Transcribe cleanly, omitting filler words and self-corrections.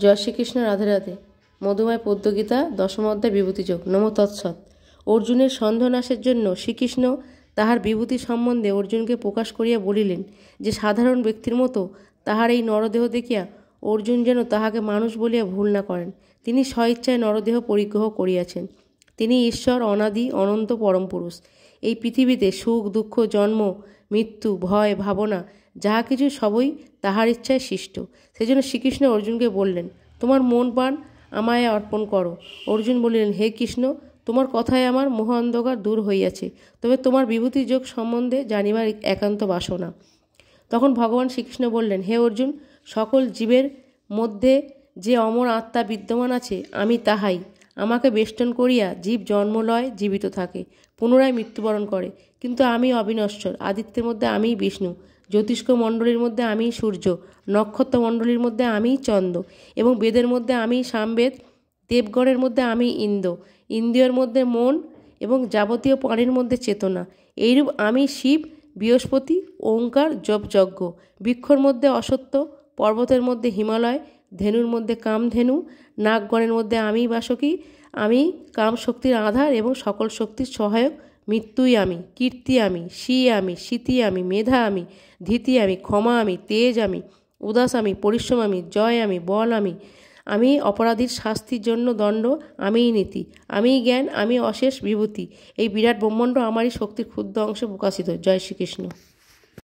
জয় শ্রীকৃষ্ণ। রাধে রাধে। মধুময় পদ্মগীতা দশম অধ্যায় বিভূতিযোগ। নম তৎসৎ। অর্জুনের সন্দেহনাশের জন্য শ্রীকৃষ্ণ তাহার বিভূতি সম্বন্ধে অর্জুনকে প্রকাশ করিয়া বলিলেন যে সাধারণ ব্যক্তির মতো তাহার এই নরদেহ দেখিয়া অর্জুন যেন তাহাকে মানুষ বলিয়া ভুল না করেন। তিনি স্বইচ্ছায় নরদেহ পরিগ্রহ করিয়াছেন। তিনি ঈশ্বর, অনাদি অনন্ত পরম পুরুষ। এই পৃথিবীতে সুখ দুঃখ, জন্ম মৃত্যু, ভয় ভাবনা যাহা কিছু সবই তাহার ইচ্ছায় সৃষ্ট। সেজন্য শ্রীকৃষ্ণ অর্জুনকে বললেন, তোমার মন প্রাণ আমায় অর্পণ করো। অর্জুন বলিলেন, হে কৃষ্ণ, তোমার কথায় আমার মোহ অন্ধকার দূর হইয়াছে, তবে তোমার বিভূতি যোগ সম্বন্ধে জানিবার একান্ত বাসনা। তখন ভগবান শ্রীকৃষ্ণ বললেন, হে অর্জুন, সকল জীবের মধ্যে যে অমর আত্মা বিদ্যমান আছে আমি তাহাই। আমাকে বেষ্টন করিয়া জীব জন্ম লয়, জীবিত থাকে, পুনরায় মৃত্যুবরণ করে, কিন্তু আমি অবিনশ্বর। আদিত্যের মধ্যে আমিই বিষ্ণু, জ্যোতিষ্ক মণ্ডলীর মধ্যে আমিই সূর্য, নক্ষত্র মণ্ডলীর মধ্যে আমিই চন্দ্র, এবং বেদের মধ্যে আমিই সামবেদ, দেবগণের মধ্যে আমি ইন্দ্র, ইন্দ্রিয়ের মধ্যে মন, এবং যাবতীয় প্রাণীর মধ্যে চেতনা। এইরূপ আমি শিব, বৃহস্পতি, ওঙ্কার, জপযজ্ঞ, বৃক্ষর মধ্যে অসত্য, পর্বতের মধ্যে হিমালয়, ধেনুর মধ্যে কামধেনু, নাগগণের মধ্যে আমি বাসকী। আমি কাম শক্তির আধার এবং সকল শক্তির সহায়ক। মৃত্যুই আমি, কীর্তি আমি, শ্রী আমি, স্মৃতি আমি, মেধা আমি, ধীতি আমি, ক্ষমা আমি, তেজ আমি, উদাস আমি, পরিশ্রম আমি, জয় আমি, বল আমি। আমি অপরাধীর শাস্তির জন্য দণ্ড, আমিই নীতি, আমিই জ্ঞান, আমি অশেষ বিভূতি। এই বিরাট ব্রহ্মাণ্ড আমারই শক্তির ক্ষুদ্র অংশে প্রকাশিত। জয় শ্রীকৃষ্ণ।